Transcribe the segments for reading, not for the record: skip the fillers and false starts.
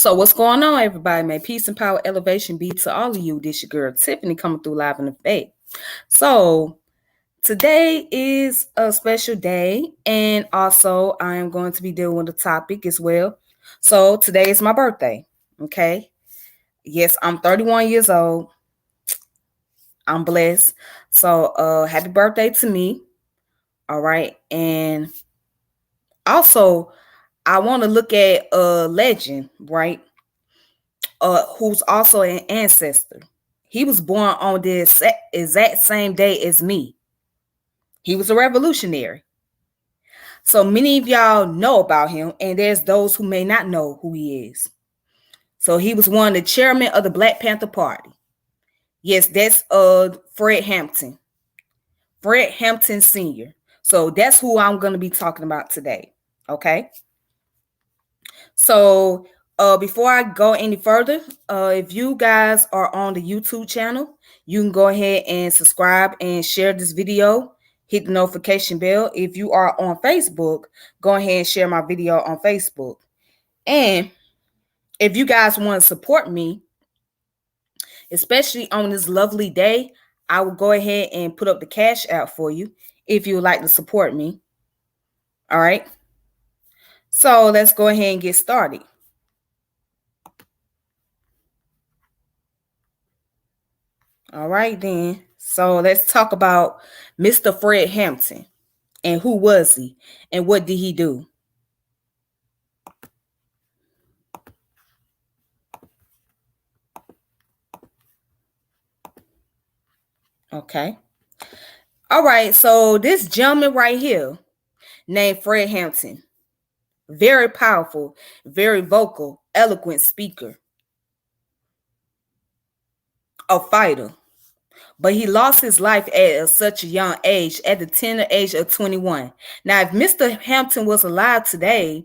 So what's going on, everybody? May peace and power elevation be to all of you. This your girl Tiffany coming through live in effect. So today is a special day, and also I am going to be dealing with a topic as well. So today is my birthday. Okay. Yes, I'm 31 years old. I'm blessed. So happy birthday to me. All right. And also I want to look at a legend, right? Who's also an ancestor. He was born on the exact same day as me. He was a revolutionary. So many of y'all know about him, and there's those who may not know who he is. So he was one of the chairmen of the Black Panther Party. Yes, that's Fred Hampton. Fred Hampton Sr. So that's who I'm going to be talking about today. Okay. So before I go any further, if you guys are on the YouTube channel, you can go ahead and subscribe and share this video. Hit the notification bell. If you are on Facebook, go ahead and share my video on Facebook. And if you guys want to support me, especially on this lovely day, I will go ahead and put up the cash out for you if you would like to support me. All right. So let's go ahead and get started. All right, then. So let's talk about Mr. Fred Hampton and who was he and what did he do? Okay. All right. So this gentleman right here named Fred Hampton, very powerful, very vocal, eloquent speaker, a fighter. But he lost his life at such a young age, at the tender age of 21. Now, if Mr. Hampton was alive today,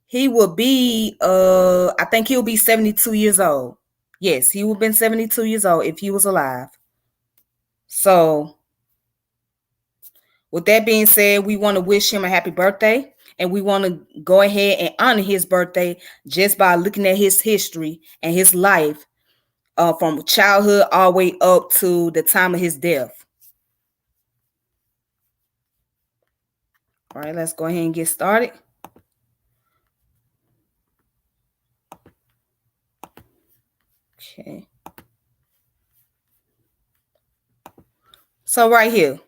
he would be, I think he'll be 72 years old. Yes, he would have been 72 years old if he was alive. So, with that being said, we want to wish him a happy birthday. And we want to go ahead and honor his birthday just by looking at his history and his life from childhood all the way up to the time of his death. All right, let's go ahead and get started. Okay. So right here.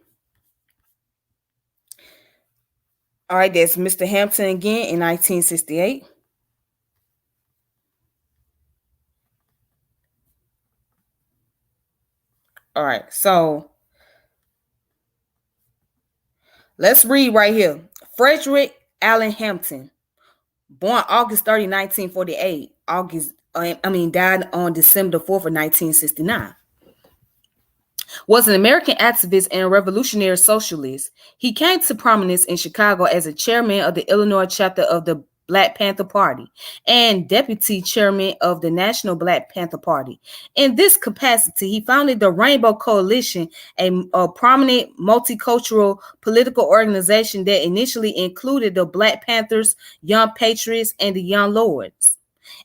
All right, that's Mr. Hampton again in 1968. All right, so let's read right here. Frederick Allen Hampton, born August 30, 1948. Died on December 4th of 1969. Was an American activist and a revolutionary socialist. He came to prominence in Chicago as a chairman of the Illinois chapter of the Black Panther Party and deputy chairman of the National Black Panther Party. In this capacity, he founded the Rainbow Coalition, a prominent multicultural political organization that initially included the Black Panthers, Young Patriots, and the Young Lords,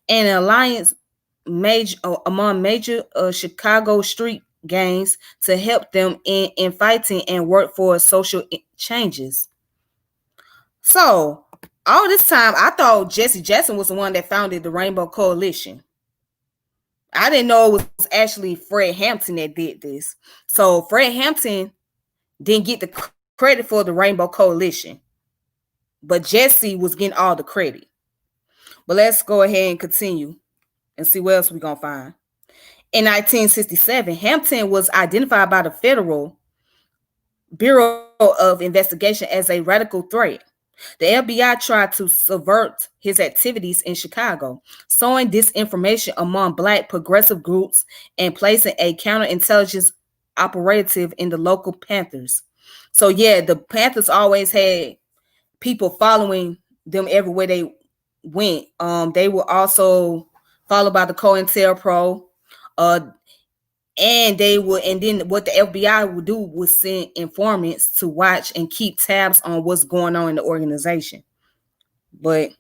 an alliance among major Chicago street gangs to help them in fighting and work for social changes. So all this time, I thought Jesse Jackson was the one that founded the Rainbow Coalition. I didn't know it was actually Fred Hampton that did this. So Fred Hampton didn't get the credit for the Rainbow Coalition, but Jesse was getting all the credit. But let's go ahead and continue and see what else we're going to find. In 1967, Hampton was identified by the Federal Bureau of Investigation as a radical threat. The FBI tried to subvert his activities in Chicago, sowing disinformation among Black progressive groups and placing a counterintelligence operative in the local Panthers. So yeah, the Panthers always had people following them everywhere they went. They were also followed by the COINTELPRO. And then what the FBI would do was send informants to watch and keep tabs on what's going on in the organization. But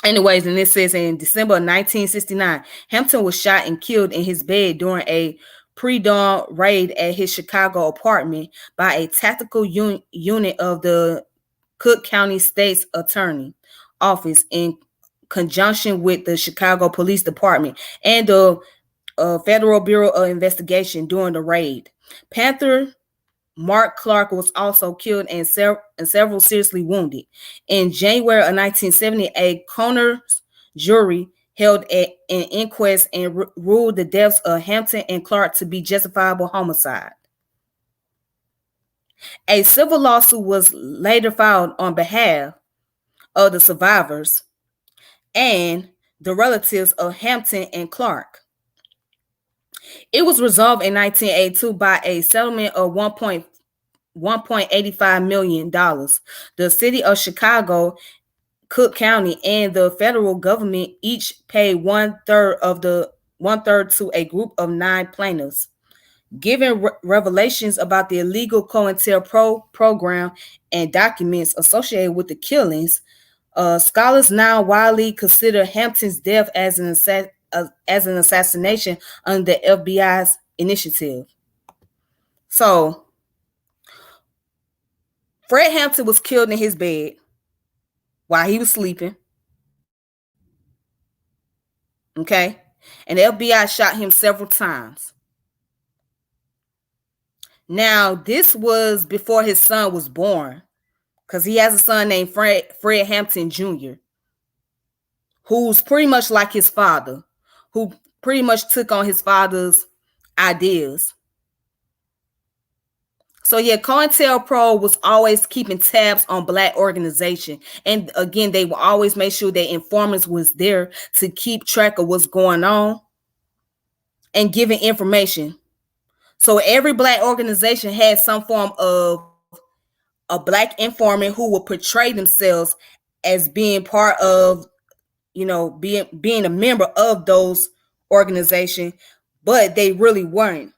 Anyways, and it says in December of 1969, Hampton was shot and killed in his bed during a pre-dawn raid at his Chicago apartment by a tactical unit of the Cook County State's Attorney Office in conjunction with the Chicago Police Department and the Federal Bureau of Investigation during the raid. Panther Mark Clark was also killed and several seriously wounded. In January of 1970, a coroner's jury held an inquest and ruled the deaths of Hampton and Clark to be justifiable homicide. A civil lawsuit was later filed on behalf of the survivors and the relatives of Hampton and Clark. It was resolved in 1982 by a settlement of $1.85 million. The city of Chicago, Cook County, and the federal government each paid one third to a group of 9 plaintiffs. Given revelations about the illegal COINTELPRO program and documents associated with the killings, scholars now widely consider Hampton's death as an assassination under the FBI's initiative. So, Fred Hampton was killed in his bed while he was sleeping. Okay? And the FBI shot him several times. Now, this was before his son was born, because he has a son named Fred Hampton Jr., who's pretty much like his father, who pretty much took on his father's ideas. So yeah, COINTELPRO was always keeping tabs on Black organization. And again, they will always make sure that informants was there to keep track of what's going on and giving information. So every Black organization had some form of a Black informant who would portray themselves as being part of, being a member of those organizations, but they really weren't.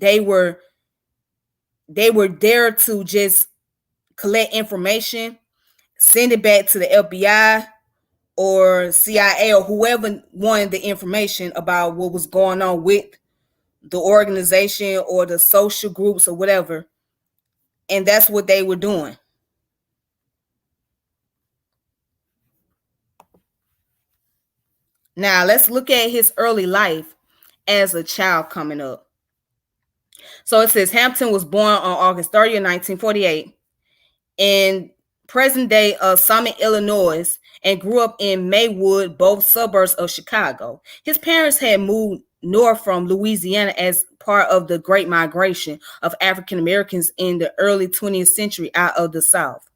They were there to just collect information, send it back to the FBI or CIA or whoever wanted the information about what was going on with the organization or the social groups or whatever. And that's what they were doing. Now, let's look at his early life as a child coming up. So it says Hampton was born on August 30th, 1948 in present-day Summit, Illinois, and grew up in Maywood, both suburbs of Chicago. His parents had moved north from Louisiana as part of the Great Migration of African Americans in the early 20th century out of the South.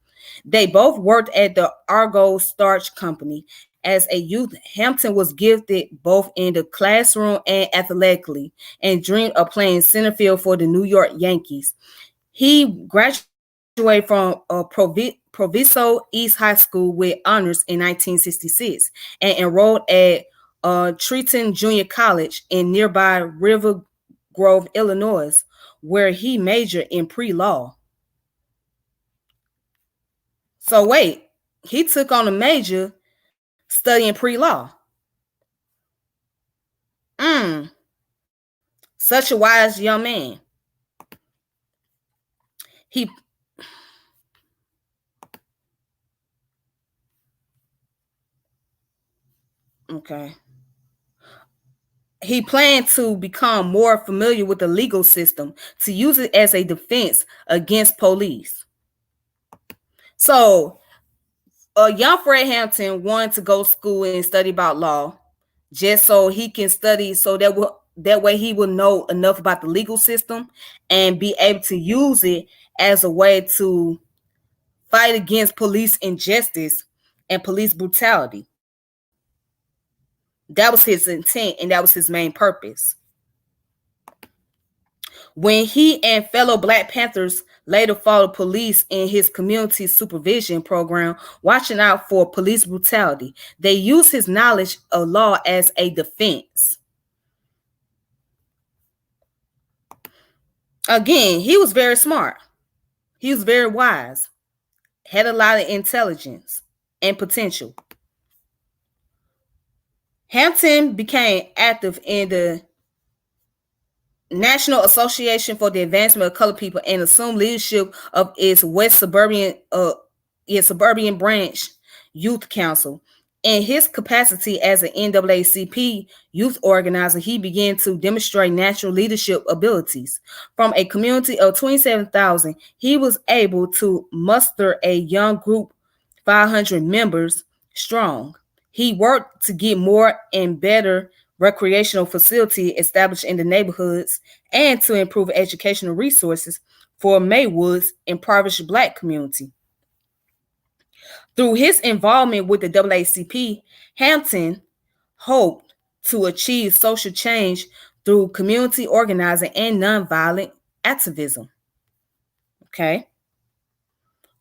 They both worked at the Argo Starch Company. As a youth, Hampton was gifted both in the classroom and athletically, and dreamed of playing center field for the New York Yankees. He graduated from Proviso East High School with honors in 1966 and enrolled at Triton Junior College in nearby River Grove, Illinois, where he majored in pre-law. So wait, he took on a major studying pre-law. Such a wise young man. He planned to become more familiar with the legal system to use it as a defense against police. So, young Fred Hampton wanted to go to school and study about law, just so he can study, so that way he will know enough about the legal system and be able to use it as a way to fight against police injustice and police brutality. That was his intent, and that was his main purpose. When he and fellow Black Panthers later followed police in his community supervision program, watching out for police brutality, they used his knowledge of law as a defense. Again, he was very smart. He was very wise, had a lot of intelligence and potential. Hampton became active in the National Association for the Advancement of Colored People and assumed leadership of its suburban branch youth council. In his capacity as an NAACP youth organizer, he began to demonstrate natural leadership abilities. From a community of 27,000, he was able to muster a young group 500 members strong. He worked to get more and better recreational facility established in the neighborhoods and to improve educational resources for Maywood's impoverished Black community. Through his involvement with the NAACP, Hampton hoped to achieve social change through community organizing and nonviolent activism. Okay.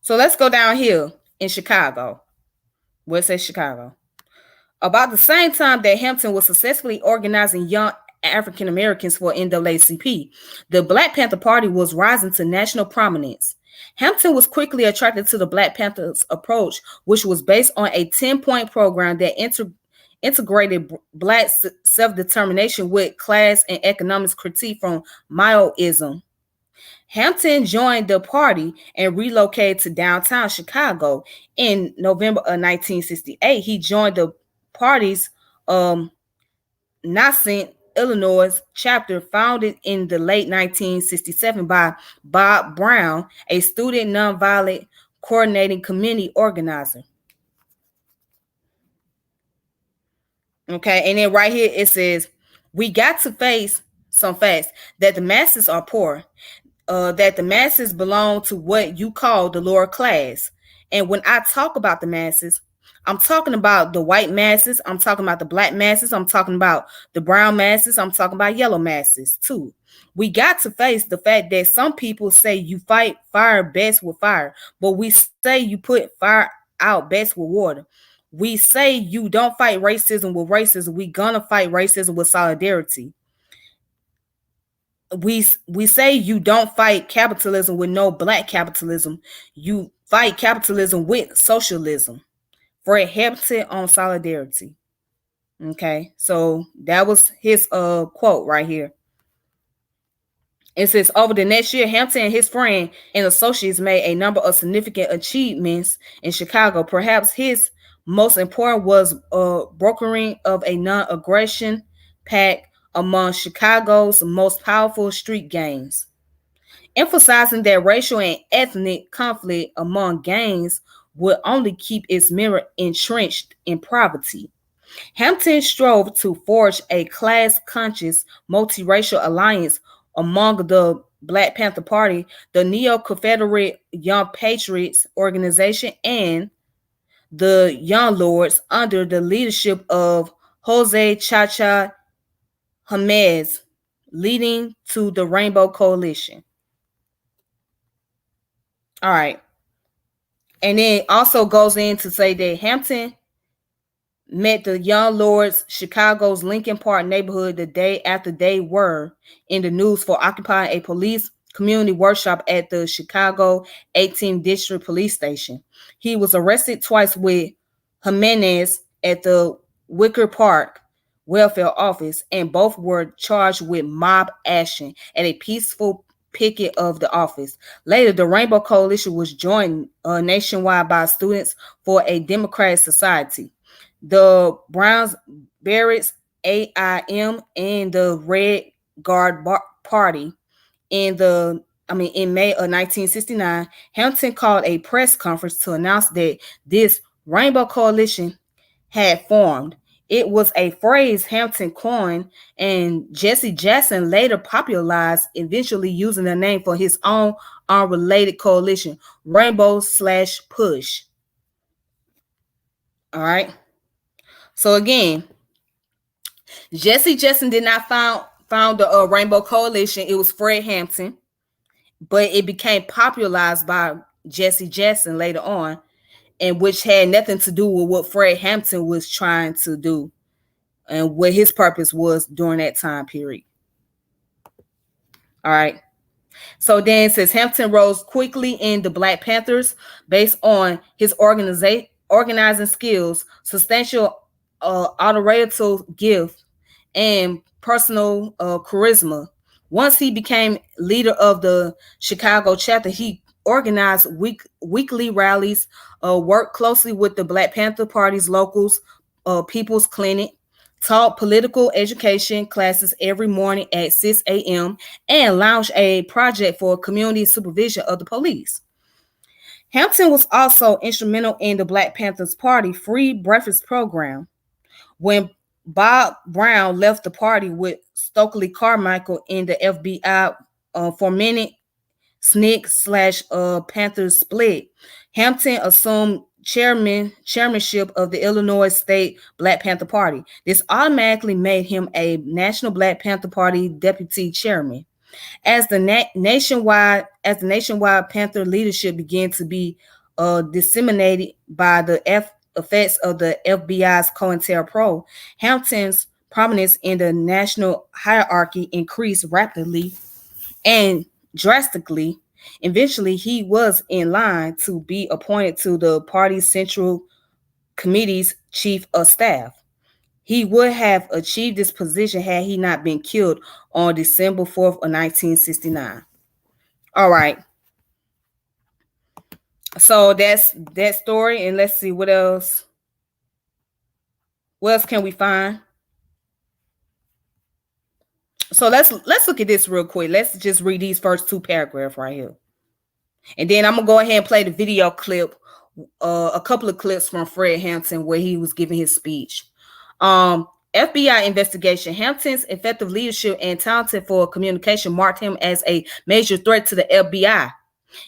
So let's go down here in Chicago. Where it says Chicago. About the same time that Hampton was successfully organizing young African Americans for NAACP, the Black Panther Party was rising to national prominence. Hampton was quickly attracted to the Black Panthers' approach, which was based on a 10-point program that integrated Black self-determination with class and economics critique from Maoism. Hampton joined the party and relocated to downtown Chicago. In November of 1968, he joined the party's Nascent, Illinois chapter, founded in the late 1967 by Bob Brown, a student nonviolent coordinating committee organizer. Okay, and then right here it says, we got to face some facts that the masses are poor, that the masses belong to what you call the lower class. And when I talk about the masses, I'm talking about the white masses, I'm talking about the Black masses, I'm talking about the brown masses, I'm talking about yellow masses too. We got to face the fact that some people say you fight fire best with fire, but we say you put fire out best with water. We say you don't fight racism with racism. We gonna fight racism with solidarity. We say you don't fight capitalism with no Black capitalism. You fight capitalism with socialism. Fred Hampton on solidarity. Okay, so that was his quote right here. It says, over the next year, Hampton and his friend and associates made a number of significant achievements in Chicago. Perhaps his most important was brokering of a non-aggression pact among Chicago's most powerful street gangs, emphasizing that racial and ethnic conflict among gangs would only keep its member entrenched in poverty. Hampton strove to forge a class-conscious, multiracial alliance among the Black Panther Party, the Neo-Confederate Young Patriots Organization, and the Young Lords under the leadership of Jose Chacha James, leading to the Rainbow Coalition. All right. And then also goes in to say that Hampton met the Young Lords Chicago's Lincoln Park neighborhood the day after they were in the news for occupying a police community workshop at the Chicago 18th District Police Station. He was arrested twice with Jimenez at the Wicker Park welfare office, and both were charged with mob action at a peaceful picket of the office. Later, the Rainbow Coalition was joined nationwide by Students for a Democratic Society, the Browns Barretts AIM, and the Red Guard Party. In May of 1969, Hampton called a press conference to announce that this Rainbow Coalition had formed. It was a phrase Hampton coined, and Jesse Jackson later popularized, eventually using the name for his own unrelated coalition, Rainbow/Push. All right. So again, Jesse Jackson did not found the Rainbow Coalition. It was Fred Hampton, but it became popularized by Jesse Jackson later on, and which had nothing to do with what Fred Hampton was trying to do and what his purpose was during that time period. All right. So then it says Hampton rose quickly in the Black Panthers based on his organizing skills, substantial authorial gift and personal charisma. Once he became leader of the Chicago chapter, he organized weekly rallies, worked closely with the Black Panther Party's locals, People's Clinic, taught political education classes every morning at 6 a.m., and launched a project for community supervision of the police. Hampton was also instrumental in the Black Panthers Party free breakfast program. When Bob Brown left the party with Stokely Carmichael in the FBI for minute SNCC slash Panthers split, Hampton assumed chairmanship of the Illinois State Black Panther Party. This automatically made him a National Black Panther Party deputy chairman. As the nationwide Panther leadership began to be disseminated by the effects of the FBI's COINTELPRO, Hampton's prominence in the national hierarchy increased rapidly and drastically. Eventually, he was in line to be appointed to the party's Central Committee's chief of staff. He would have achieved this position had he not been killed on December 4th of 1969. All right. So that's that story, and let's see what else. What else can we find? So let's look at this real quick. Let's just read these first two paragraphs right here, and then I'm gonna go ahead and play the video clip, a couple of clips from Fred Hampton where he was giving his speech. FBI investigation. Hampton's effective leadership and talented for communication marked him as a major threat to the FBI.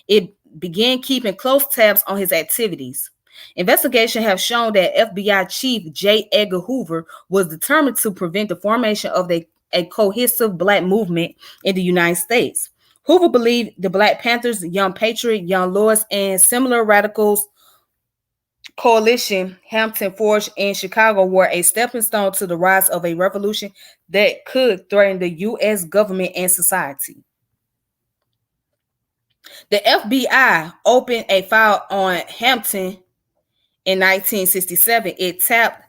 It began keeping close tabs on his activities. Investigations have shown that FBI Chief J. Edgar Hoover was determined to prevent the formation of a cohesive Black movement in the United States. Hoover believed the Black Panthers, Young Patriot, Young Lords, and similar radicals coalition Hampton forged in Chicago were a stepping stone to the rise of a revolution that could threaten the U.S. government and society. The FBI opened a file on Hampton in 1967. It tapped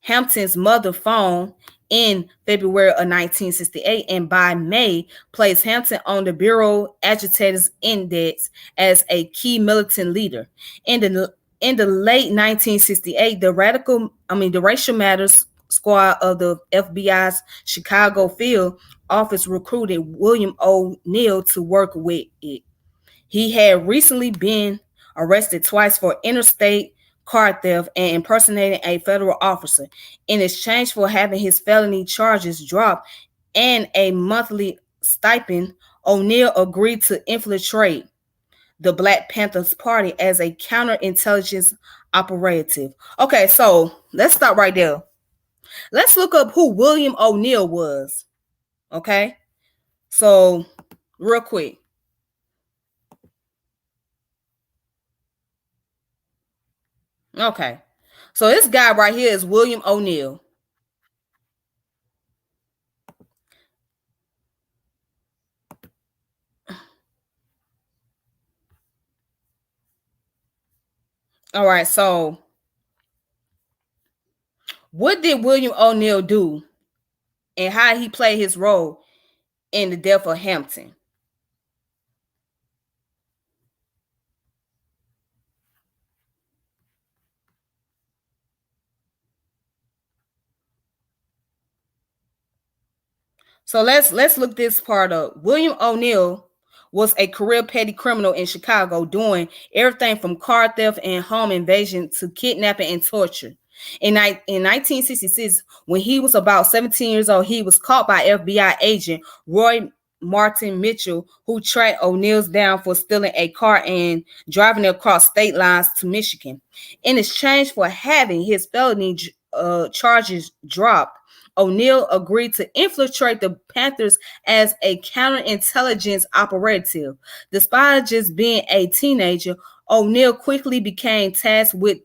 Hampton's mother phone in February of 1968, and by May, placed Hampton on the Bureau Agitators Index as a key militant leader. In the late 1968, the Racial Matters Squad of the FBI's Chicago field office recruited William O'Neill to work with it. He had recently been arrested twice for interstate car theft and impersonating a federal officer. In exchange for having his felony charges dropped and a monthly stipend, O'Neill agreed to infiltrate the Black Panthers Party as a counterintelligence operative. Okay, so let's stop right there. Let's look up who William O'Neill was. Okay, so real quick. Okay, so this guy right here is William O'Neill. All right, so what did William O'Neill do and how he played his role in the death of Hampton? So let's look this part up. William O'Neill was a career petty criminal in Chicago, doing everything from car theft and home invasion to kidnapping and torture. In 1966, when he was about 17 years old, he was caught by FBI agent Roy Martin Mitchell, who tracked O'Neill's down for stealing a car and driving it across state lines to Michigan. In exchange for having his felony charges dropped, O'Neill agreed to infiltrate the Panthers as a counterintelligence operative. Despite just being a teenager, O'Neill quickly became tasked with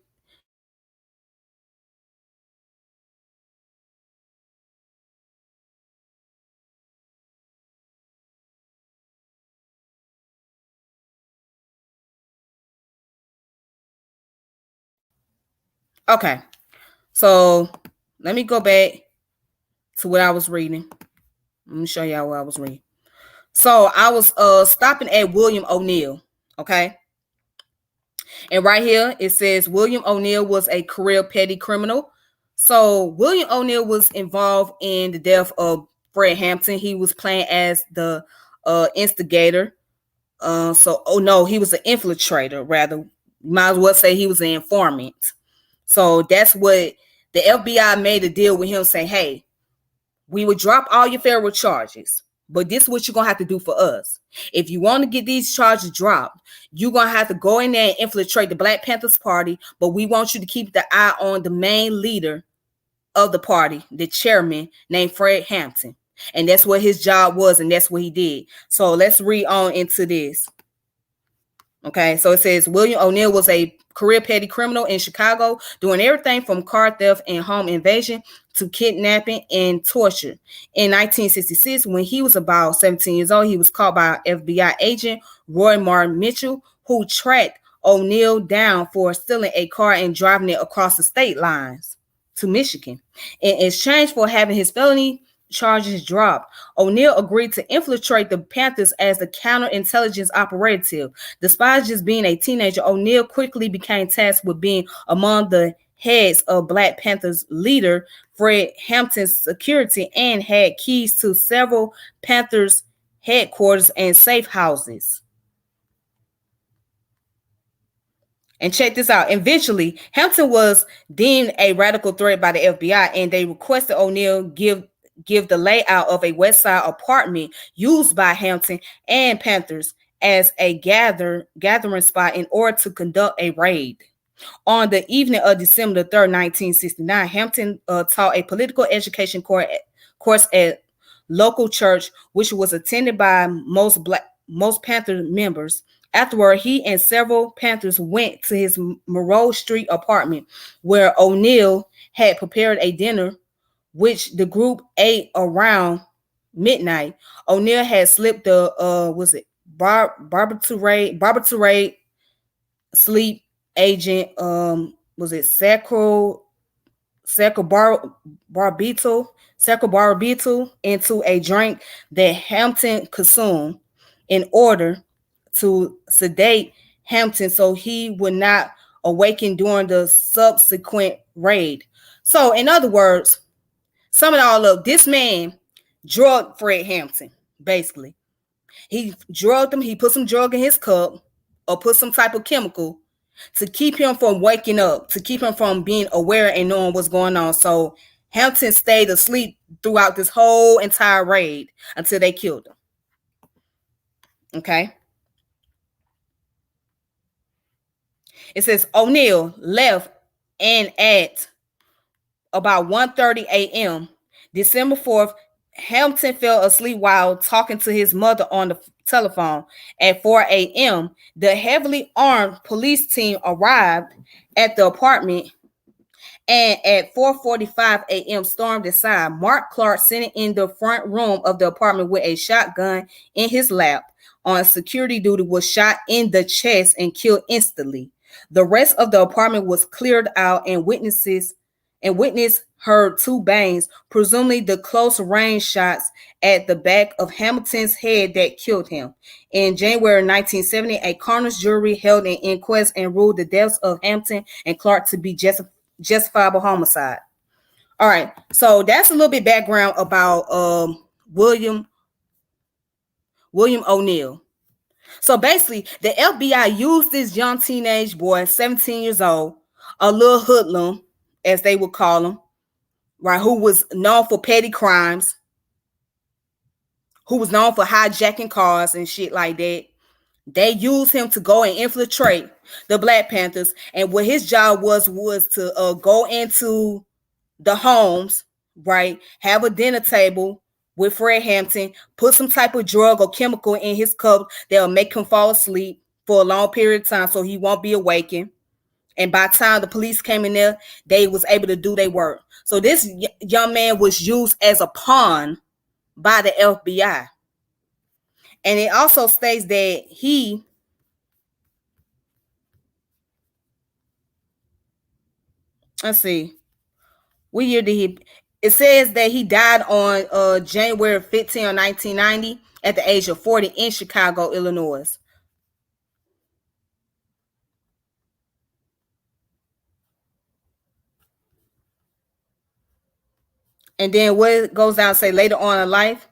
okay. So let me go back to what I was reading. Let me show y'all what I was reading. So I was stopping at William O'Neill. Okay. And right here it says William O'Neill was a career petty criminal. So William O'Neill was involved in the death of Fred Hampton. He was playing as the instigator. He was an infiltrator, rather. Might as well say he was an informant. So that's what the FBI made a deal with him, saying, hey, we would drop all your federal charges, but this is what you're going to have to do for us. If you want to get these charges dropped, you're going to have to go in there and infiltrate the Black Panthers Party, but we want you to keep the eye on the main leader of the party, the chairman, named Fred Hampton. And that's what his job was, and that's what he did. So let's read on into this. Okay, so it says William O'Neill was a career petty criminal in Chicago, doing everything from car theft and home invasion to kidnapping and torture. In 1966, when he was about 17 years old, he was caught by FBI agent Roy Martin Mitchell, who tracked O'Neill down for stealing a car and driving it across the state lines to Michigan. In exchange for having his felony charges dropped, O'Neill agreed to infiltrate the Panthers as the counterintelligence operative. Despite just being a teenager, O'Neill quickly became tasked with being among the heads of Black Panthers leader Fred Hampton's security and had keys to several Panthers headquarters and safe houses. And check this out. Eventually, Hampton was deemed a radical threat by the FBI, and they requested O'Neill give the layout of a West Side apartment used by Hampton and Panthers as a gathering spot in order to conduct a raid. On the evening of December 3rd, 1969, Hampton taught a political education course at local church, which was attended by most Panther members. Afterward, he and several Panthers went to his Monroe Street apartment, where O'Neill had prepared a dinner, which the group ate around midnight. O'Neill had slipped the barbiturate sleep agent sacrobarbital into a drink that Hampton consumed in order to sedate Hampton so he would not awaken during the subsequent raid. So in other words, sum it all up, this man drugged Fred Hampton, basically. He drugged him, he put some drug in his cup or put some type of chemical to keep him from waking up, to keep him from being aware and knowing what's going on. So Hampton stayed asleep throughout this whole entire raid until they killed him. Okay. It says O'Neill left, and at about 1:30 a.m., December 4th, Hampton fell asleep while talking to his mother on the telephone. At 4 a.m., the heavily armed police team arrived at the apartment, and at 4:45 a.m. stormed inside. Mark Clark, sitting in the front room of the apartment with a shotgun in his lap on security duty, was shot in the chest and killed instantly. The rest of the apartment was cleared out, and witness heard two bangs, presumably the close range shots at the back of Hamilton's head that killed him. In January 1970, a coroner's jury held an inquest and ruled the deaths of Hampton and Clark to be justifiable homicide. All right, so that's a little bit background about William O'Neill. So basically, the FBI used this young teenage boy, 17 years old, a little hoodlum, as they would call him, right, who was known for petty crimes, who was known for hijacking cars and shit like that. They used him to go and infiltrate the Black Panthers, and what his job was to go into the homes, right, have a dinner table with Fred Hampton, put some type of drug or chemical in his cup that'll make him fall asleep for a long period of time so he won't be awakened. And by the time the police came in there, they was able to do their work. So this young man was used as a pawn by the FBI. And it also states that he let's see. What year did he? It says that he died on January 15 1990 at the age of 40 in Chicago, Illinois. And then what goes down to say later on in life,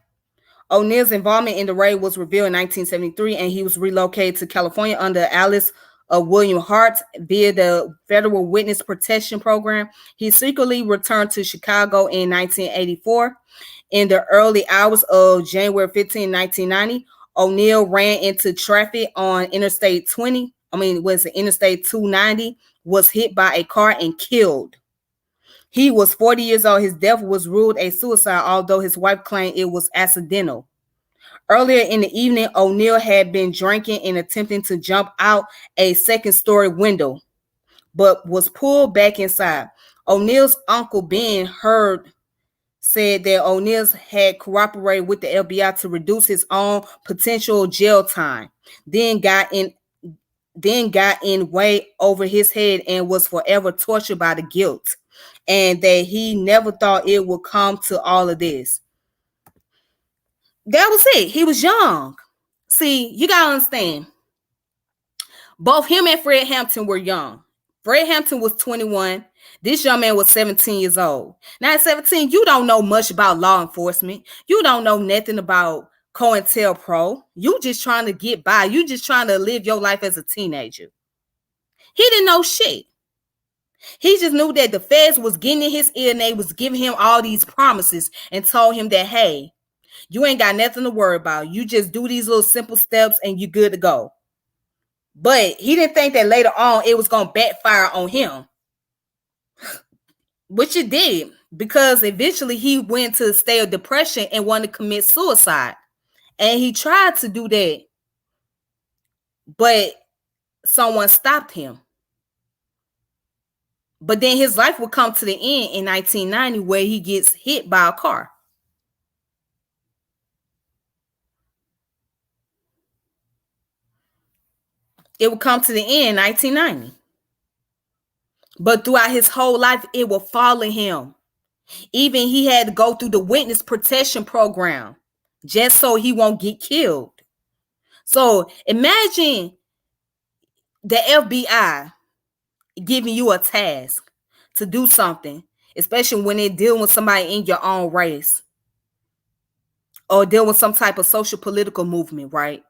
O'Neill's involvement in the raid was revealed in 1973, and he was relocated to California under Alice William Hart via the Federal Witness Protection Program. He secretly returned to Chicago in 1984. In the early hours of January 15, 1990, O'Neill ran into traffic on Interstate 20. Was it Interstate 290? Was hit by a car and killed. He was 40 years old. His death was ruled a suicide, although his wife claimed it was accidental. Earlier in the evening, O'Neill had been drinking and attempting to jump out a second-story window, but was pulled back inside. O'Neill's uncle Ben Heard said that O'Neill had cooperated with the FBI to reduce his own potential jail time, then got in way over his head and was forever tortured by the guilt, and that he never thought it would come to all of this. That was it. He was young. See, you gotta understand. Both him and Fred Hampton were young. Fred Hampton was 21. This young man was 17 years old. Now at 17, you don't know much about law enforcement. You don't know nothing about COINTELPRO. You just trying to get by. You just trying to live your life as a teenager. He didn't know shit. He just knew that the feds was getting in his ear and they was giving him all these promises and told him that, hey, you ain't got nothing to worry about. You just do these little simple steps and you good to go. But he didn't think that later on it was going to backfire on him. Which it did, because eventually he went to a state of depression and wanted to commit suicide. And he tried to do that, but someone stopped him. But then his life would come to the end in 1990 where he gets hit by a car. It would come to the end in 1990. But throughout his whole life, it will follow him. Even he had to go through the witness protection program just so he won't get killed. So imagine the FBI giving you a task to do something, especially when they're dealing with somebody in your own race or dealing with some type of social political movement, right?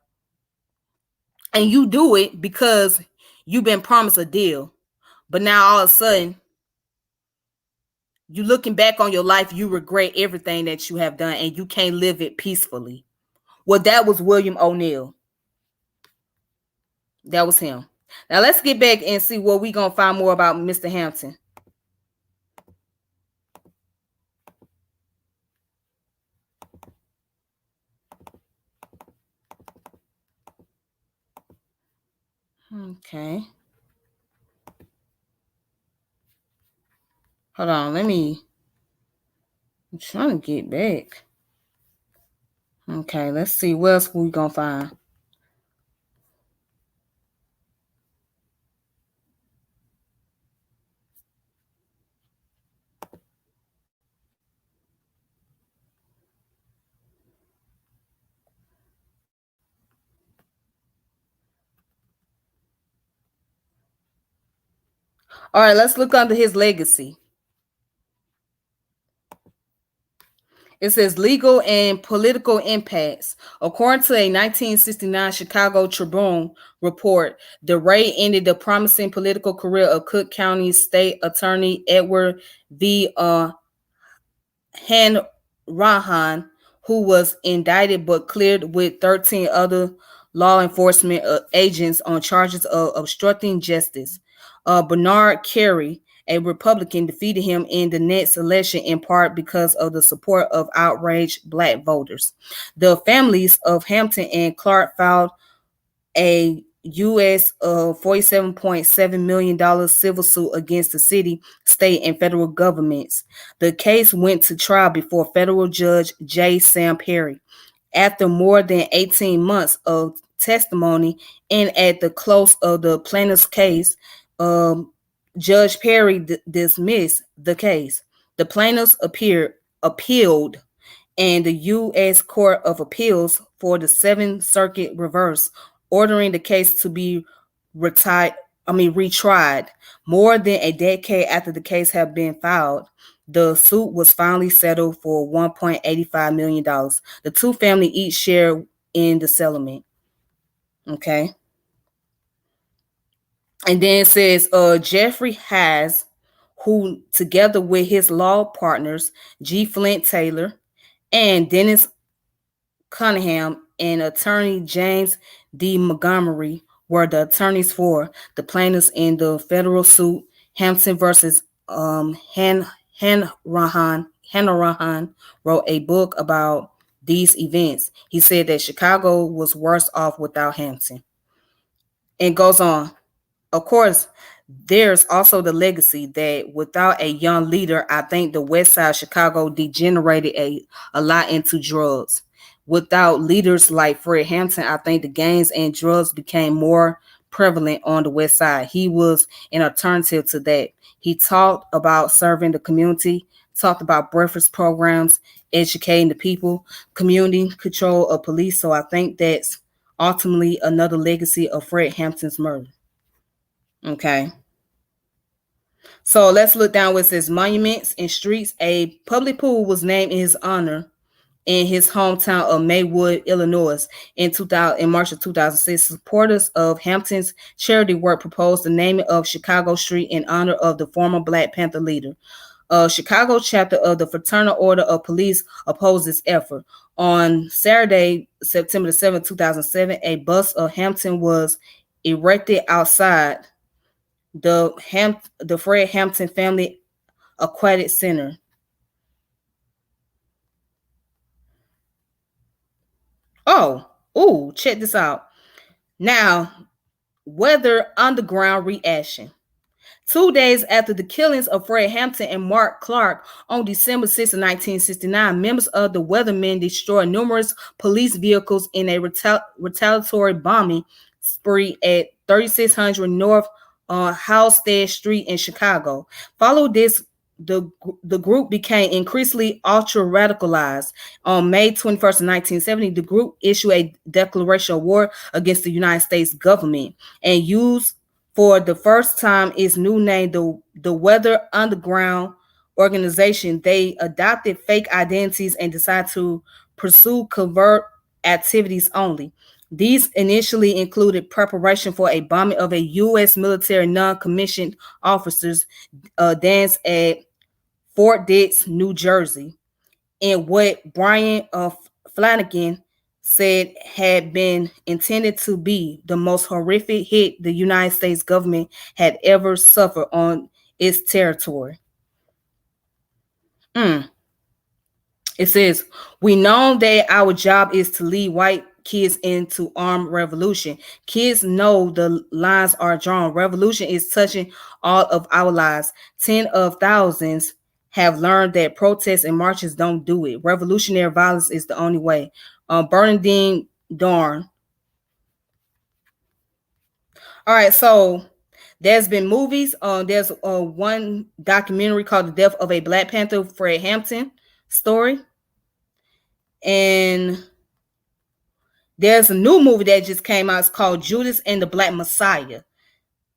And you do it because you've been promised a deal. But now all of a sudden, you looking back on your life, you regret everything that you have done and you can't live it peacefully. Well, that was William O'Neill. That was him. Now let's get back and see what we're going to find more about Mr. Hampton. Okay. Hold on. I'm trying to get back. Okay, let's see what else we going to find. All right, let's look under his legacy. It says legal and political impacts. According to a 1969 Chicago Tribune report, the raid ended the promising political career of Cook County State Attorney Edward V. Hanrahan, who was indicted but cleared with 13 other law enforcement agents on charges of obstructing justice. Bernard Carey, a Republican, defeated him in the next election in part because of the support of outraged Black voters. The families of Hampton and Clark filed a U.S. $47.7 million civil suit against the city, state, and federal governments. The case went to trial before federal judge J. Sam Perry. After more than 18 months of testimony and at the close of the plaintiff's case, Judge Perry dismissed the case. The plaintiffs appealed, and the U.S. Court of Appeals for the Seventh Circuit reversed, ordering the case to be retried. More than a decade after the case had been filed, the suit was finally settled for $1.85 million. The two families each share in the settlement. Okay. And then it says Jeffrey has, who together with his law partners, G. Flint Taylor and Dennis Cunningham and attorney James D. Montgomery, were the attorneys for the plaintiffs in the federal suit Hampton versus Hanrahan. Hanrahan wrote a book about these events. He said that Chicago was worse off without Hampton. And goes on. Of course, there's also the legacy that without a young leader, I think the West Side of Chicago degenerated a lot into drugs. Without leaders like Fred Hampton, I think the gangs and drugs became more prevalent on the West Side. He was an alternative to that. He talked about serving the community, talked about breakfast programs, educating the people, community control of police. So I think that's ultimately another legacy of Fred Hampton's murder. Okay. So let's look down where it says monuments and streets. A public pool was named in his honor in his hometown of Maywood, Illinois in March of 2006. Supporters of Hampton's charity work proposed the naming of Chicago Street in honor of the former Black Panther leader. Chicago chapter of the Fraternal Order of Police opposed this effort. On Saturday, September 7, 2007, a bust of Hampton was erected outside the Fred Hampton Family Aquatic Center. Check this out. Now, weather underground reaction. 2 days after the killings of Fred Hampton and Mark Clark on December 6, 1969, members of the Weathermen destroyed numerous police vehicles in a retaliatory bombing spree at 3600 North Halstead Street in Chicago. Following this, the group became increasingly ultra-radicalized. On May 21st, 1970, the group issued a declaration of war against the United States government and used for the first time its new name, the Weather Underground Organization. They adopted fake identities and decided to pursue covert activities only. These initially included preparation for a bombing of a U.S. military non-commissioned officers dance at Fort Dix, New Jersey, and what Brian Flanagan said had been intended to be the most horrific hit the United States government had ever suffered on its territory. It says, we know that our job is to lead white kids into armed revolution. Kids know the lines are drawn. Revolution is touching all of our lives. Tens of thousands have learned that protests and marches don't do it. Revolutionary violence is the only way. Bernardine Dorn. All right, so there's been movies. There's one documentary called The Death of a Black Panther, Fred Hampton story. And there's a new movie that just came out. It's called Judas and the Black Messiah.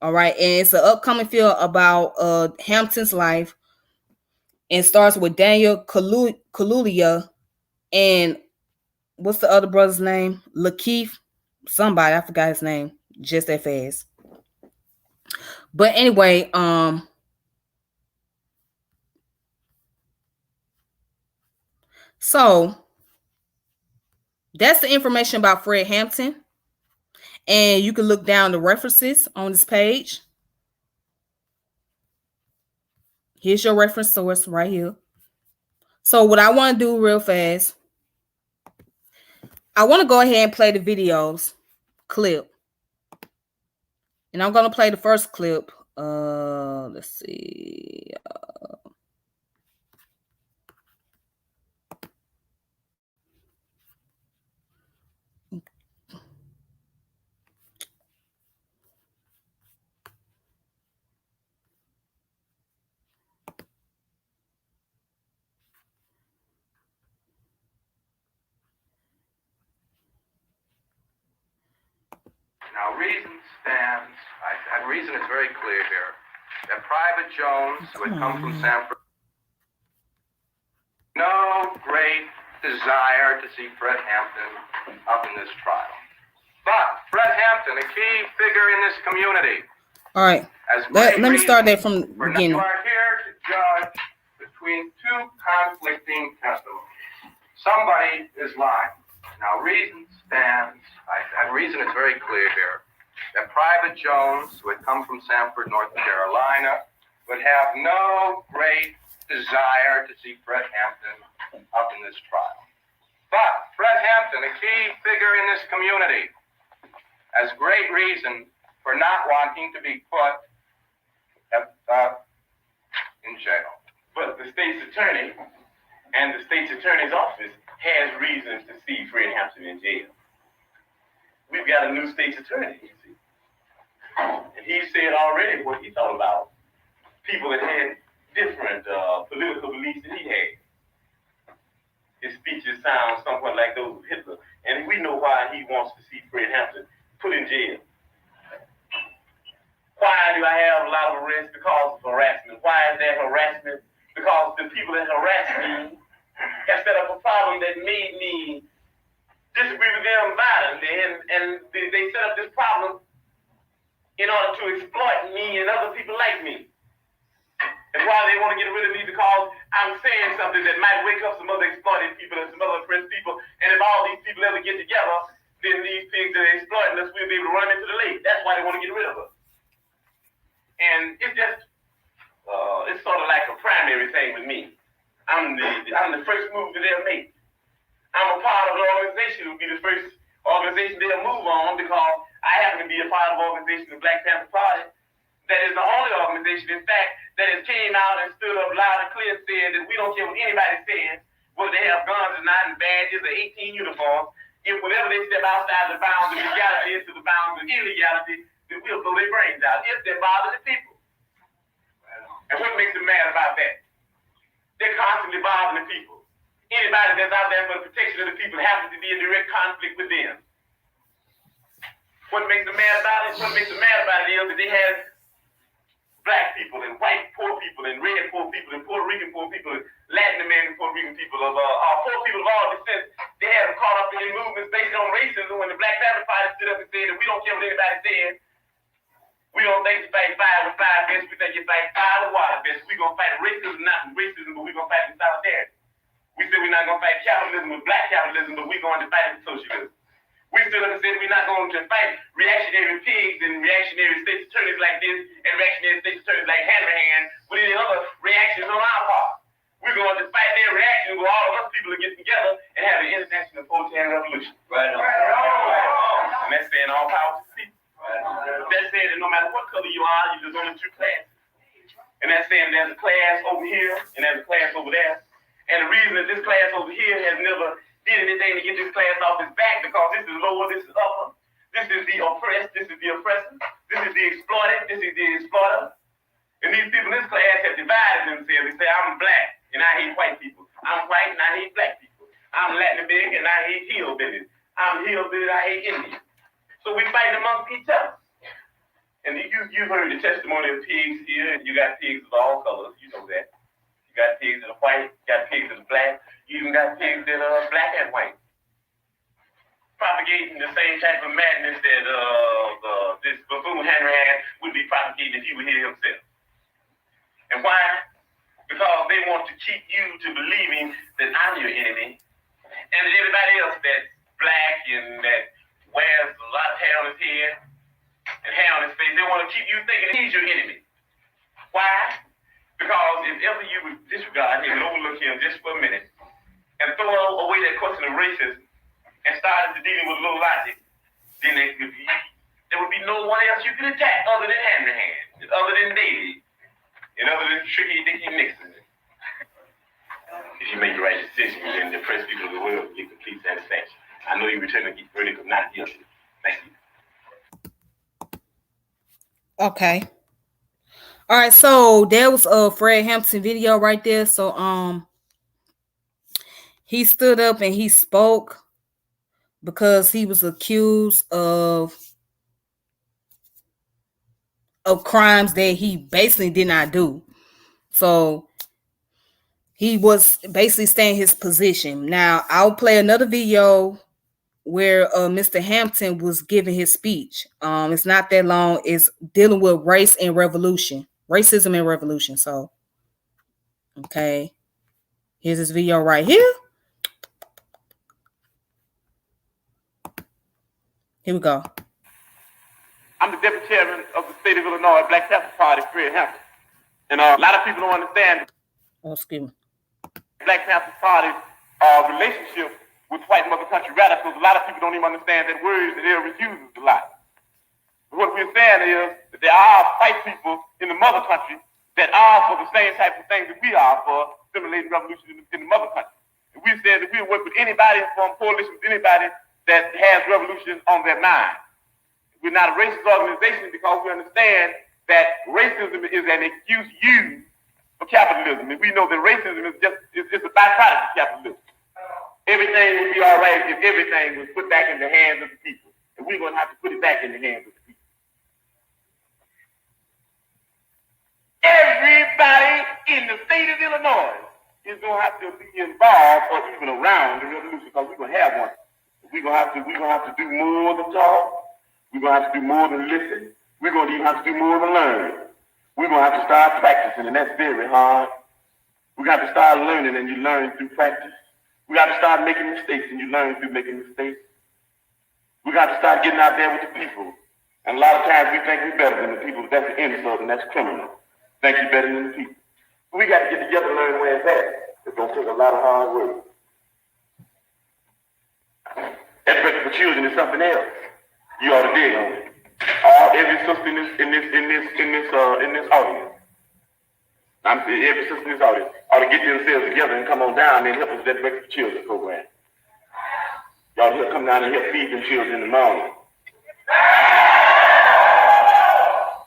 All right, and it's an upcoming film about Hampton's life, and starts with Daniel Kaluuya and what's the other brother's name? Lakeith, somebody, I forgot his name just that fast. But anyway, so that's the information about Fred Hampton. And you can look down the references on this page. Here's your reference source right here. So what I want to do real fast, I want to go ahead and play the videos clip. And I'm going to play the first clip. Let's see. reason stands, reason is very clear here, that Private Jones, who had come from Sanford, no great desire to see Fred Hampton up in this trial. But Fred Hampton, a key figure in this community. All right. Let me start that from the beginning. You are here to judge between two conflicting testimonies. Somebody is lying. Now, reason stands, reason is very clear here, that Private Jones, who had come from Sanford, North Carolina, would have no great desire to see Fred Hampton up in this trial. But Fred Hampton, a key figure in this community, has great reason for not wanting to be put in jail. But the state's attorney and the state's attorney's office has reasons to see Fred Hampton in jail. We've got a new state's attorney, you see. And he said already what he thought about people that had different political beliefs than he had. His speeches sound somewhat like those of Hitler. And we know why he wants to see Fred Hampton put in jail. Why do I have a lot of arrests? Because of harassment. Why is that harassment? Because the people that harass me have set up a problem that made me disagree with them violently, and they set up this problem in order to exploit me and other people like me. And why they want to get rid of me? Because I'm saying something that might wake up some other exploited people and some other oppressed people, and if all these people ever get together, then these pigs that are exploiting us, we'll be able to run them into the lake. That's why they want to get rid of us. And it's just, it's sort of like a primary thing with me. I'm the first move that they'll make. I'm a part of the organization. It will be the first organization they'll move on, because I happen to be a part of the organization, the Black Panther Party. That is the only organization, in fact, that has came out and stood up loud and clear and said that we don't care what anybody says, whether they have guns or not, and badges or 18 uniforms. If whenever they step outside the bounds of legality into the bounds of illegality, then we'll blow their brains out if they bother the people. And what makes them mad about that? They're constantly bothering the people. Anybody that's out there for the protection of the people happens to be in direct conflict with them. What makes them mad about it? What makes them mad about it is that they have black people and white poor people and red poor people and Puerto Rican poor people and Latin American Puerto Rican people of poor people of all descent. They had them caught up in movements based on racism when the Black Panther Party stood up and said that we don't care what anybody says. We don't think you fight fire with fire vests. We think you fight fire with water vests. We're going to fight racism, not with racism, but we're going to fight with solidarity. We said we're not going to fight capitalism with black capitalism, but we're going to fight with socialism. We stood up and said we're not going to fight reactionary pigs and reactionary state's attorneys like this and reactionary state's attorneys like Hanrahan with any other reactions on our part. We're going to fight their reaction with all of us people to get together and have an international proletarian revolution. Right on. And that's saying all power to the people. That's saying that no matter what color you are, you're just only two classes. And that's saying there's a class over here and there's a class over there. And the reason that this class over here has never did anything to get this class off its back, because this is lower, this is upper. This is the oppressed, this is the oppressor. This is the exploited, this is the exploiter. And these people in this class have divided themselves. They say, I'm black and I hate white people. I'm white and I hate black people. I'm Latin American and I hate hillbillies. I'm hillbilly and I hate Indians. So we fight amongst each other. And you've heard the testimony of pigs here, and you got pigs of all colors, you know that. You got pigs that are white, you got pigs that are black, you even got pigs that are black and white. Propagating the same type of madness that this buffoon Hanrahan would be propagating if he were here himself. And why? Because they want to keep you to believing that I'm your enemy, and that everybody else that's black and that wears a lot of hair on his head and hair on his face, they want to keep you thinking he's your enemy. Why? Because if ever you would disregard him and overlook him just for a minute and throw away that question of racism and start dealing with a little logic, then there would be no one else you could attack other than Hanrahan, other than Davy, and other than Tricky Dicky Nixon. If you make the right decision, then the oppressed people of the world will get complete satisfaction. I know you return a verdict of not guilty. Thank you. Okay. All right, so there was a Fred Hampton video right there. So he stood up and he spoke because he was accused of of crimes that he basically did not do. So he was basically staying his position. Now, I'll play another video where Mr. Hampton was giving his speech. It's not that long. It's dealing with race and revolution, racism and revolution. So, okay, here's this video right here. Here we go. I'm the deputy chairman of the state of Illinois Black Panther Party, Fred Hampton. And a lot of people don't understand excuse me. Black Panther Party's relationship with white mother country radicals. A lot of people don't even understand that word that they're using a lot. But what we're saying is that there are white people in the mother country that are for the same type of things that we are for stimulating revolution in the mother country. And we said that we'll work with anybody, form coalition with anybody that has revolution on their mind. We're not a racist organization because we understand that racism is an excuse used for capitalism. And we know that racism is just a byproduct of capitalism. Everything would be all right if everything was put back in the hands of the people. And we're going to have to put it back in the hands of the people. Everybody in the state of Illinois is going to have to be involved or even around the revolution because we're going to have one. We're going to have to do more than talk. We're going to have to do more than listen. We're going to even have to do more than learn. We're going to have to start practicing, and that's very hard. We're going to have to start learning, and you learn through practice. We got to start making mistakes, and you learn through making mistakes. We got to start getting out there with the people. And a lot of times we think we're better than the people. That's an insult, and that's criminal. Think you're better than the people. But we got to get together and learn where it's at. It's going to take a lot of hard work. That breakfast for children is something else. You ought to dig on it. Every sister in this audience. I'm saying every sister in this audience ought to get themselves together and come on down and help us with that Breakfast for Children program. Y'all ought to come down and help feed them children in the morning.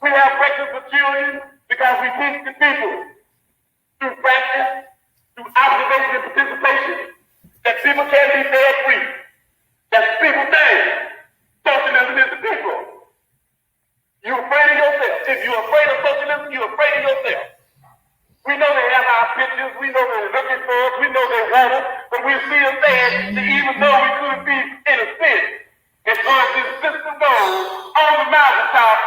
We have Breakfast for Children because we teach the people through practice, through observation and participation, that people can be fed free. That's people thing. Socialism is the people. You're afraid of yourself. If you're afraid of socialism, you're afraid of yourself. We know they have our pictures. We know they're looking for us. We know they want us. But we're still saying that even though we could be in a sense, as far as this system goes, on the mountaintop,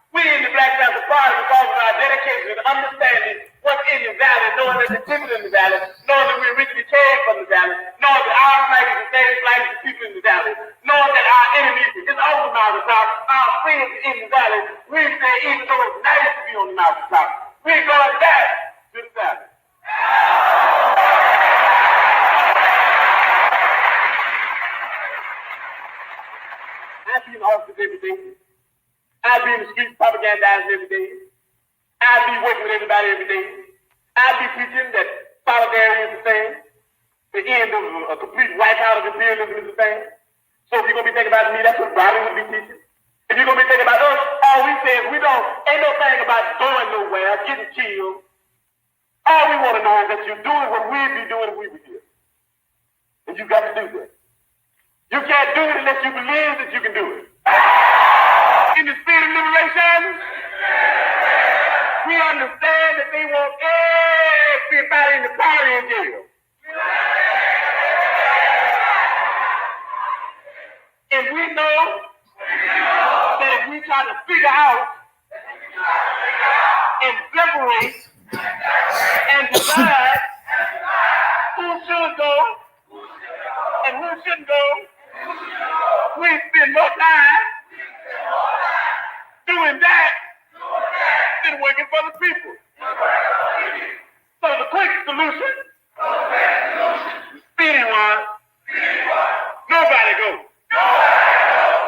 we in the Black Panther Party, because of our dedication and understanding what's in the valley, knowing that the people in the valley, knowing that we originally came from the valley, knowing that our flag is the same flag as the people in the valley, knowing that our enemies is on the mountaintop, our friends in the valley. We say even though it's nice to be on the mountaintop, we're going back to the valley. I be in the office every day. I be in the streets propagandizing every day. I be working with everybody every day. I be teaching that solidarity is the thing. The end of a complete wipeout of imperialism is the thing. So if you're going to be thinking about me, that's what Bobby would be teaching. If you're going to be thinking about us, all we say is ain't no thing about going nowhere, getting killed. All we want to know is that you're doing what we'd be doing if we were here. And you got to do that. You can't do it unless you believe that you can do it. In the spirit of liberation, we understand that they want everybody in the party in jail. And we know that if we try to figure out and separate and decide who should go and who shouldn't go, we spend more time doing that than working for the people. So the quick solution, speedy one, nobody go.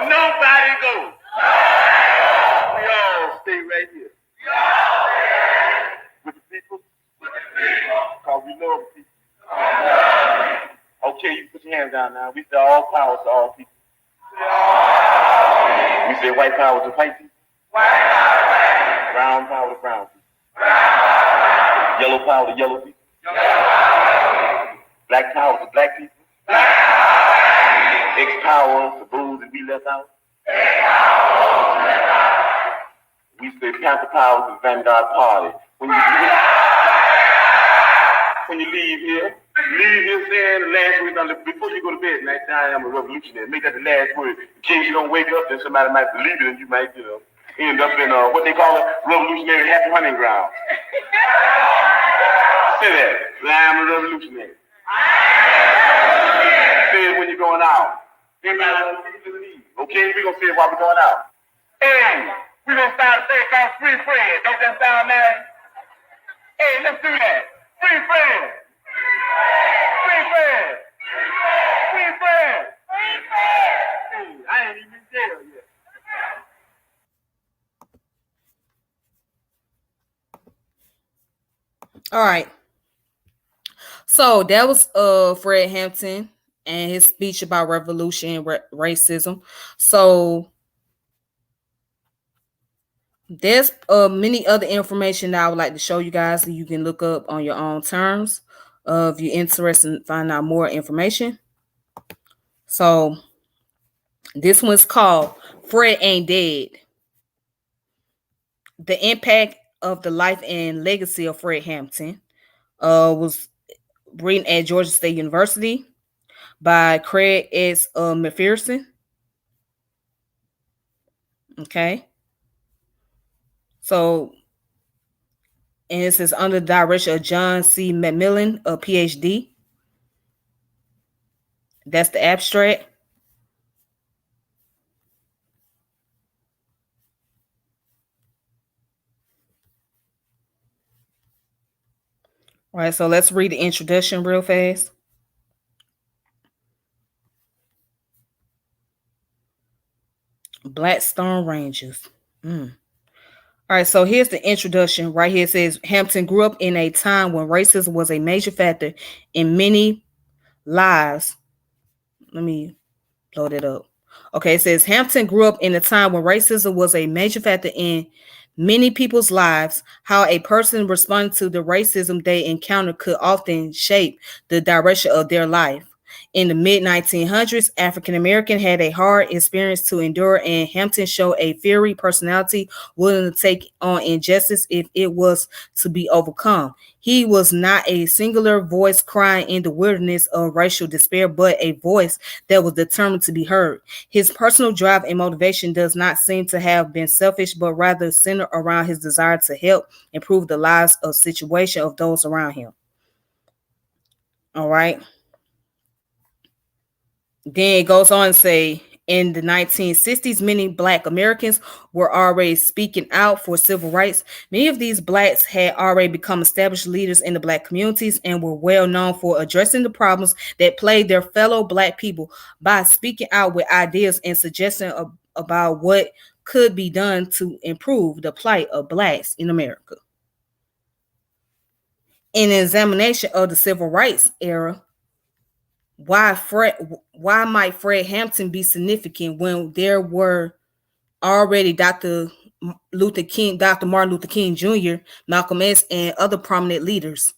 Nobody go. We all stay right here. With the people. Because we love the people. Okay, you put your hands down now. We say all power to all people. We say white power to white people. Brown power to brown people. Yellow power to yellow people. Black power to black people. X power to those that we left out. We say Panther Power is the Vanguard Party. When you leave here saying the last word before you go to bed tonight, I am a revolutionary. Make that the last word. In case you don't wake up, then somebody might believe it and you might, end up in what they call a revolutionary happy hunting ground. Say that. I am a revolutionary. Say it when you're going out. Everybody, okay, we're going to say it while we're going out. Hey, we're going to start a thing called Free Fred. Don't that sound nice? Hey, let's do that. Free Fred. Free Fred. Free Fred. Free Fred. Hey, I ain't even in jail yet. All right. So that was Fred Hampton and his speech about revolution and racism. So there's many other information that I would like to show you guys that you can look up on your own terms if you're interested in finding out more information. So this one's called Fred Ain't Dead. The impact of the life and legacy of Fred Hampton was written at Georgia State University by Craig S. McPherson. Okay. So, and this is under the direction of John C. McMillan, a PhD. That's the abstract. All right, so let's read the introduction real fast. Blackstone Rangers. All right, so here's the introduction. Right here it says Hampton grew up in a time when racism was a major factor in many lives. Let me load it up. Okay, it says Hampton grew up in a time when racism was a major factor in many people's lives. How a person responded to the racism they encountered could often shape the direction of their life. In the mid-1900s, African American had a hard experience to endure, and Hampton showed a fiery personality willing to take on injustice if it was to be overcome. He was not a singular voice crying in the wilderness of racial despair, but a voice that was determined to be heard. His personal drive and motivation does not seem to have been selfish, but rather centered around his desire to help improve the lives of situation of those around him. All right. Then it goes on to say, in the 1960s, many Black Americans were already speaking out for civil rights. Many of these Blacks had already become established leaders in the Black communities and were well known for addressing the problems that plagued their fellow Black people by speaking out with ideas and suggesting about what could be done to improve the plight of Blacks in America. In an examination of the civil rights era, why might Fred Hampton be significant when there were already Dr. Martin Luther King Jr., Malcolm X, and other prominent leaders?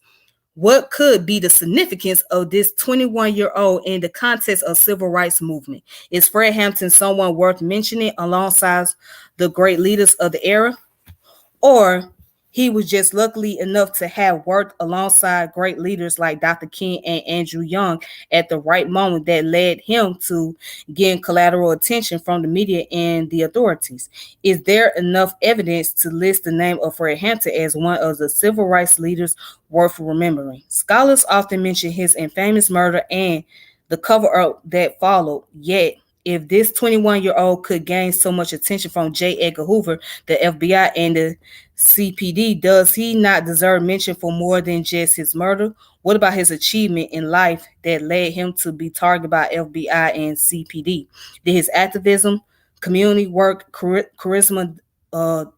What could be the significance of this 21-year-old in the context of civil rights movement? Is Fred Hampton someone worth mentioning alongside the great leaders of the era? Or he was just lucky enough to have worked alongside great leaders like Dr. King and Andrew Young at the right moment that led him to gain collateral attention from the media and the authorities. Is there enough evidence to list the name of Fred Hampton as one of the civil rights leaders worth remembering? Scholars often mention his infamous murder and the cover-up that followed, yet if this 21-year-old could gain so much attention from J. Edgar Hoover, the FBI, and the CPD, does he not deserve mention for more than just his murder? What about his achievement in life that led him to be targeted by FBI and CPD? Did his activism, community work, charisma,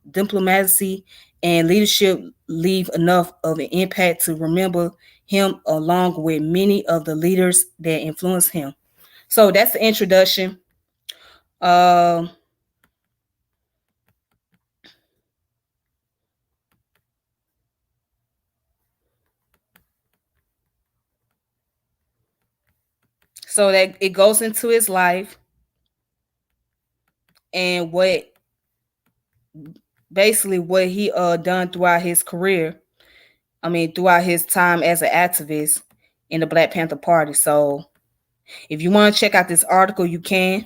diplomacy, and leadership leave enough of an impact to remember him along with many of the leaders that influenced him? So that's the introduction. So that it goes into his life and what basically what he done throughout his career. I mean, throughout his time as an activist in the Black Panther Party. So if you want to check out this article, you can.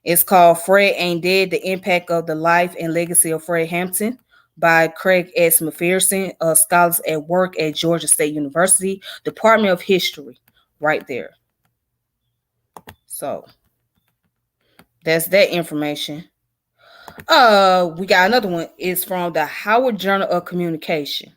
It's called Fred Ain't Dead, The Impact of the Life and Legacy of Fred Hampton by Craig S. McPherson, scholars at work at Georgia State University, Department of History, right there. So that's that information. We got another one. It's from the Howard Journal of Communication.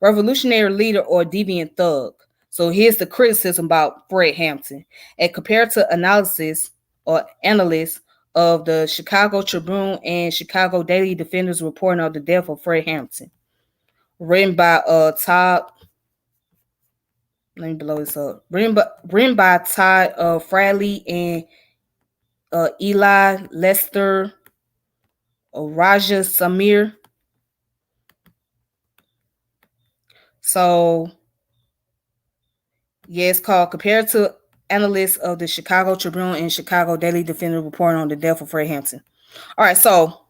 Revolutionary leader or deviant thug. So here's the criticism about Fred Hampton. A comparative analysis or analyst of the Chicago Tribune and Chicago Daily Defenders reporting on the death of Fred Hampton. Written by Todd. Let me blow this up. Written by Todd Fradley and Eli Lester Raja Samir. So yeah, it's called Comparative Analysts of the Chicago Tribune and Chicago Daily Defender reporting on the death of Fred Hampton. All right, so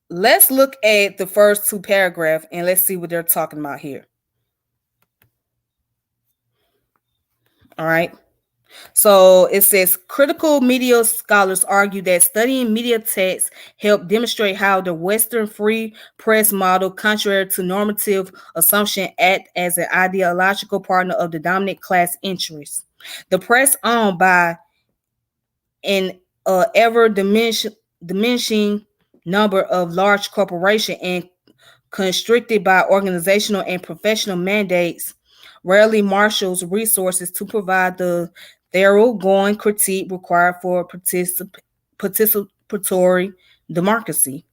let's look at the first two paragraphs and let's see what they're talking about here. All right. So it says critical media scholars argue that studying media texts help demonstrate how the Western free press model, contrary to normative assumption, act as an ideological partner of the dominant class interests. The press, owned by an ever diminishing number of large corporations and constricted by organizational and professional mandates, rarely marshals resources to provide the thoroughgoing critique required for participatory democracy.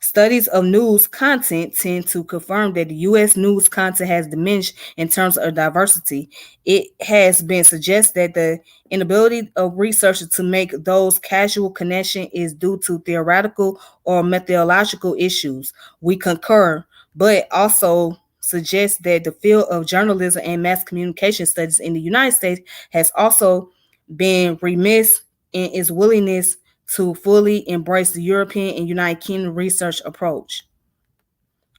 Studies of news content tend to confirm that the U.S. news content has diminished in terms of diversity. It has been suggested that the inability of researchers to make those casual connections is due to theoretical or methodological issues. We concur, but also suggests that the field of journalism and mass communication studies in the United States has also been remiss in its willingness to fully embrace the European and United Kingdom research approach.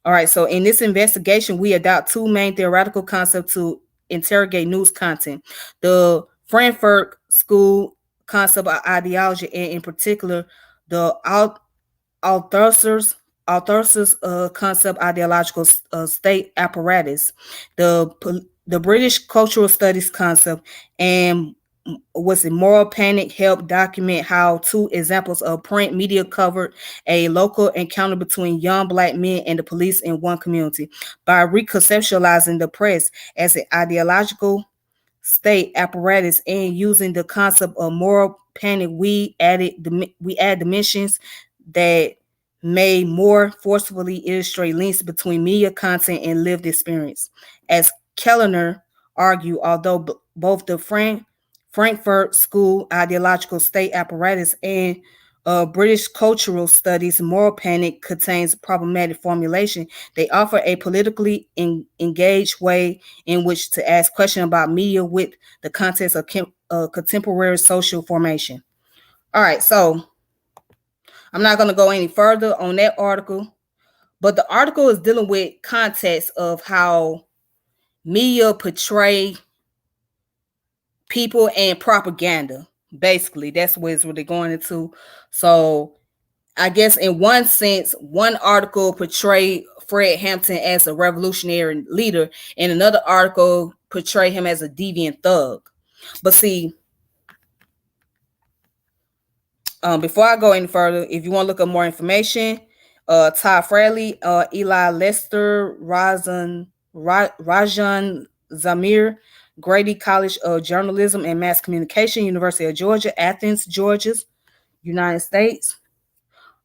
All right, so in this investigation, we adopt two main theoretical concepts to interrogate news content. The Frankfurt School concept of ideology, and in particular, the Althusser's concept ideological state apparatus, the British cultural studies concept, and moral panic helped document how two examples of print media covered a local encounter between young Black men and the police in one community. By reconceptualizing the press as an ideological state apparatus and using the concept of moral panic, we add dimensions that may more forcefully illustrate links between media content and lived experience. As Kellner argued, although both the Frankfurt School ideological state apparatus and British cultural studies moral panic contains problematic formulation, they offer a politically engaged way in which to ask questions about media with the context of contemporary social formation. All right, so I'm not going to go any further on that article, but the article is dealing with context of how media portray people and propaganda. Basically, that's what it's really going into. So I guess in one sense, one article portrayed Fred Hampton as a revolutionary leader, and another article portrayed him as a deviant thug. But see, before I go any further, if you want to look up more information, Todd Fradley, Eli Lester, Rajan Zamir, Grady College of Journalism and Mass Communication, University of Georgia, Athens, Georgia, United States.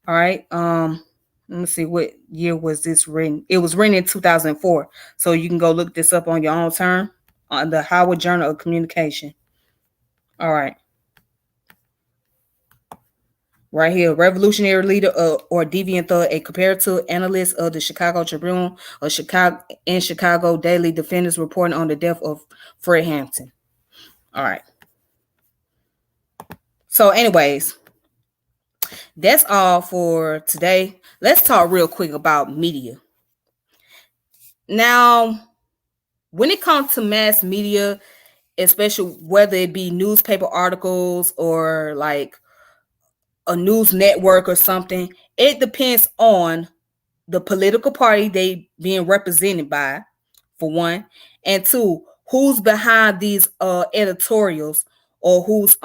All right. Let me see, what year was this written? It was written in 2004. So you can go look this up on your own term on the Howard Journal of Communication. All right. Right here, revolutionary leader or deviant thug, a comparative analyst of the Chicago Tribune or Chicago Daily Defenders reporting on the death of Fred Hampton. All right. So anyways, That's all for today. Let's talk real quick about media. Now, when it comes to mass media, especially whether it be newspaper articles or like a news network or something, it depends on the political party they being represented by, for one, and two, who's behind these editorials, or who's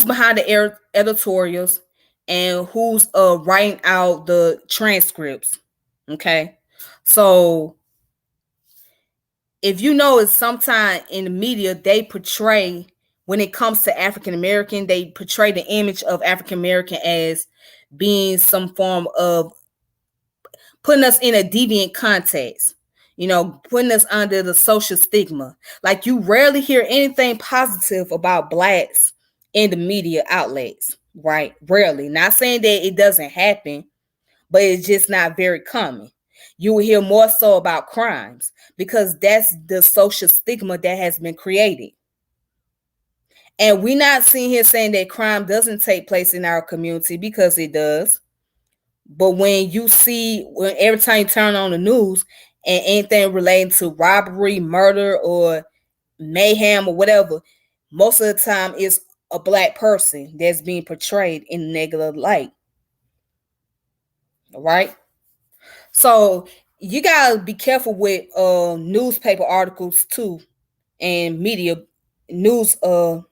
behind the editorials, and who's writing out the transcripts. Okay, so if you know, it's sometime in the media they portray, when it comes to African American, they portray the image of African American as being some form of putting us in a deviant context, putting us under the social stigma. Like, you rarely hear anything positive about blacks in the media outlets, right? Rarely. Not saying that it doesn't happen, but it's just not very common. You will hear more so about crimes, because that's the social stigma that has been created. And we're not sitting here saying that crime doesn't take place in our community, because it does. But when every time you turn on the news and anything relating to robbery, murder, or mayhem or whatever, most of the time it's a black person that's being portrayed in a negative light. All right. So you gotta be careful with newspaper articles too, and media news what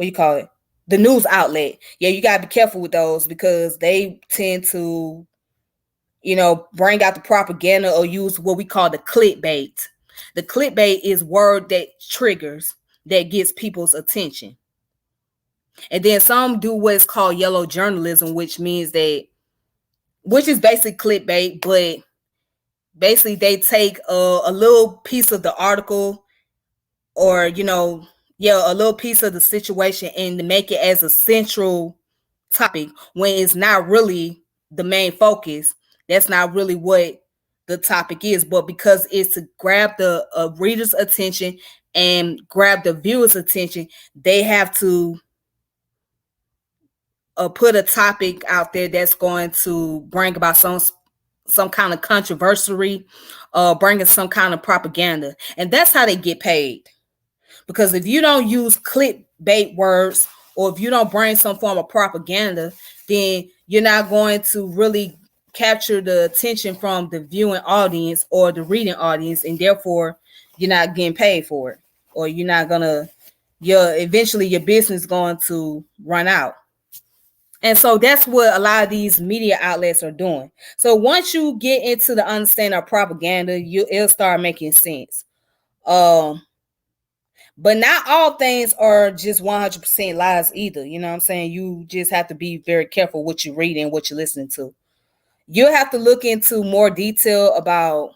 you call it? The news outlet. Yeah, you gotta be careful with those, because they tend to, bring out the propaganda or use what we call the clickbait. The clickbait is word that triggers, that gets people's attention. And then some do what's called yellow journalism, which is basically clickbait, but basically they take a little piece of the article, or a little piece of the situation, and to make it as a central topic, when it's not really the main focus. That's not really what the topic is, but because it's to grab the reader's attention and grab the viewer's attention, they have to put a topic out there that's going to bring about some kind of controversy, bringing some kind of propaganda. And that's how they get paid. Because if you don't use clickbait words, or if you don't bring some form of propaganda, then you're not going to really capture the attention from the viewing audience or the reading audience, and therefore you're not getting paid for it, or eventually your business is going to run out. And so that's what a lot of these media outlets are doing. So once you get into the understanding of propaganda, it'll start making sense. But not all things are just 100% lies either. You know what I'm saying? You just have to be very careful what you read and what you're listening to. You'll have to look into more detail about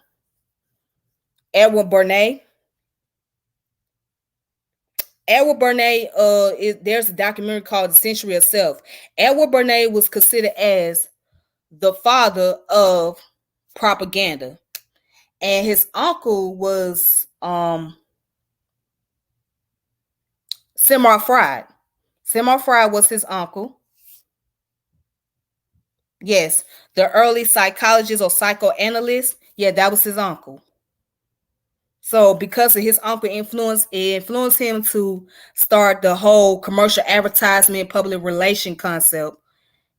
Edward Bernays. Edward Bernays, there's a documentary called The Century of Self. Edward Bernays was considered as the father of propaganda. And his uncle was Seymour Fry. Seymour Fry was his uncle. Yes, the early psychologist or psychoanalyst. Yeah, that was his uncle. So because of his uncle influence, it influenced him to start the whole commercial advertisement, public relation concept.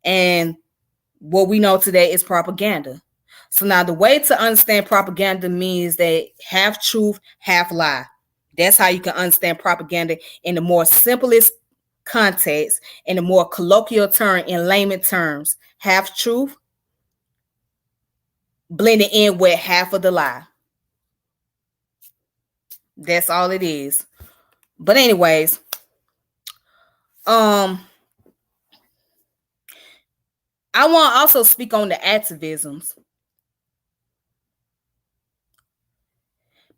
And what we know today is propaganda. So now the way to understand propaganda means that half truth, half lie. That's how you can understand propaganda in the more simplest context, in the more colloquial term, in layman terms. Half truth blended in with half of the lie. That's all it is. But anyways, I want to also speak on the activisms.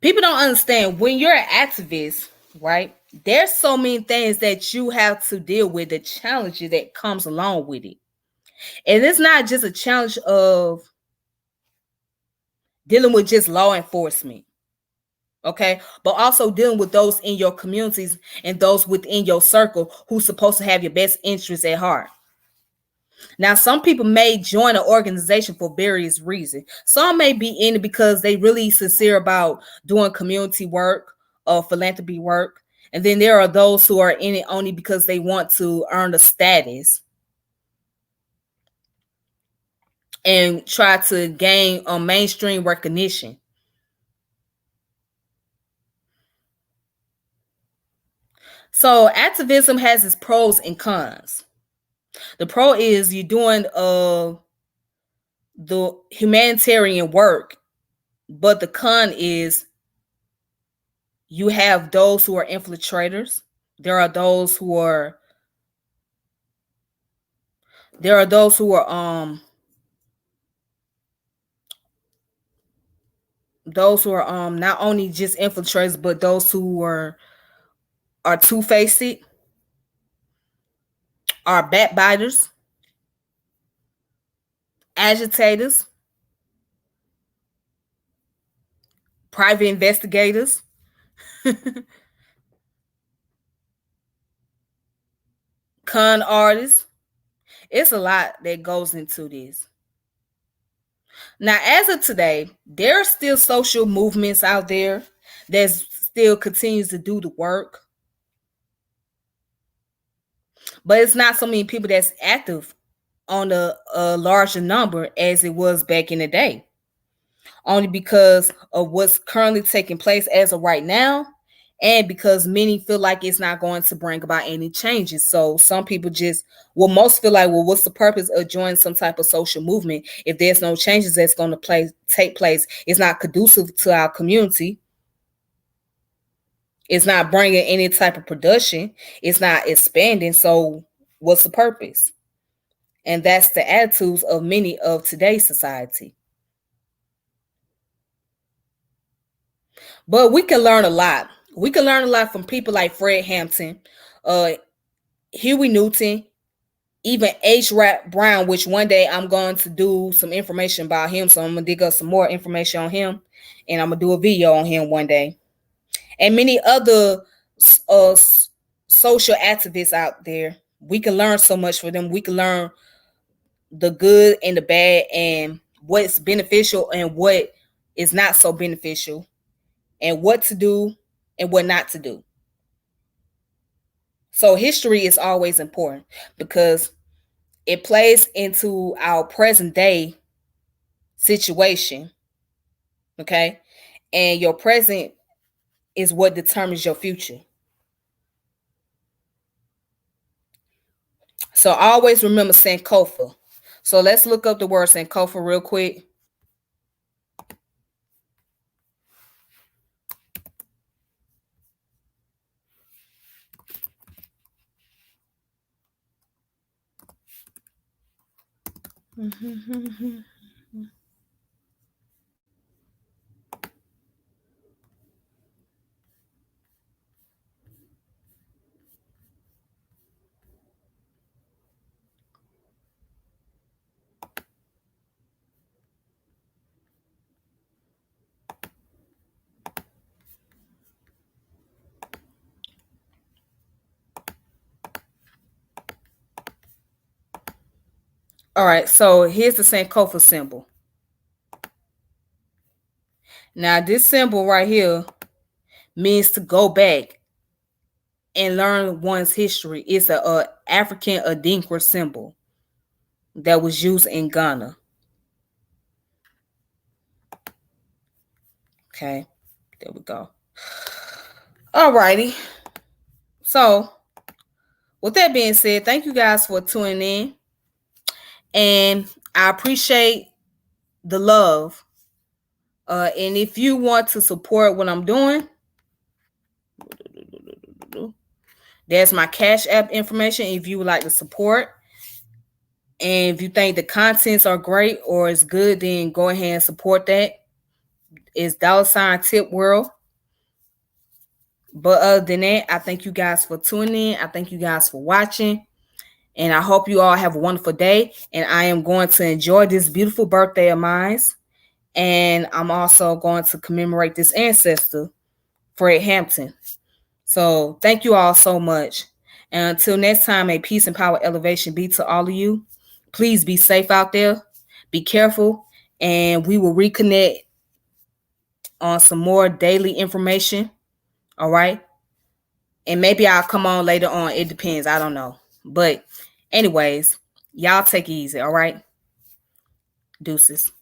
People don't understand, when you're an activist, right? There's so many things that you have to deal with, the challenges that comes along with it. And it's not just a challenge of dealing with just law enforcement. Okay, but also dealing with those in your communities and those within your circle who's supposed to have your best interests at heart. Now, some people may join an organization for various reasons. Some may be in it because they really sincere about doing community work or philanthropy work. And then there are those who are in it only because they want to earn a status and try to gain a mainstream recognition. So activism has its pros and cons. The pro is you're doing the humanitarian work, but the con is you have those who are infiltrators. There are those who are there are those who are not only just infiltrators, but those who are two-faced, are backbiters, agitators, private investigators, con artists. It's a lot that goes into this. Now, as of today, there are still social movements out there that still continues to do the work, but it's not so many people that's active on a larger number as it was back in the day. Only because of what's currently taking place as of right now, and because many feel like it's not going to bring about any changes. So some people most feel like, well, what's the purpose of joining some type of social movement if there's no changes that's going to take place? It's not conducive to our community. It's not bringing any type of production. It's not expanding. So what's the purpose? And that's the attitudes of many of today's society. But we can learn a lot. We can learn a lot from people like Fred Hampton, Huey Newton, even H. Rap Brown, which one day I'm going to do some information about him. So I'm going to dig up some more information on him, and I'm going to do a video on him one day. And many other social activists out there. We can learn so much from them. We can learn the good and the bad and what's beneficial and what is not so beneficial, and what to do and what not to do. So history is always important because it plays into our present day situation. Okay. And your present is what determines your future. So always remember Sankofa. So let's look up the word Sankofa real quick. All right, so here's the Sankofa symbol. Now, this symbol right here means to go back and learn one's history. It's a African Adinkra symbol that was used in Ghana. Okay, there we go. All righty. So, with that being said, thank you guys for tuning in. And I appreciate the love. And if you want to support what I'm doing, there's my Cash App information if you would like to support. And if you think the contents are great or it's good, then go ahead and support that. It's $ Tip World. But other than that, I thank you guys for tuning in. I thank you guys for watching. And I hope you all have a wonderful day. And I am going to enjoy this beautiful birthday of mine. And I'm also going to commemorate this ancestor Fred Hampton. So thank you all so much. And until next time, a peace and power elevation be to all of you. Please be safe out there. Be careful. And we will reconnect on some more daily information. All right. And maybe I'll come on later on. It depends. I don't know. But anyways, y'all take it easy. All right. Deuces.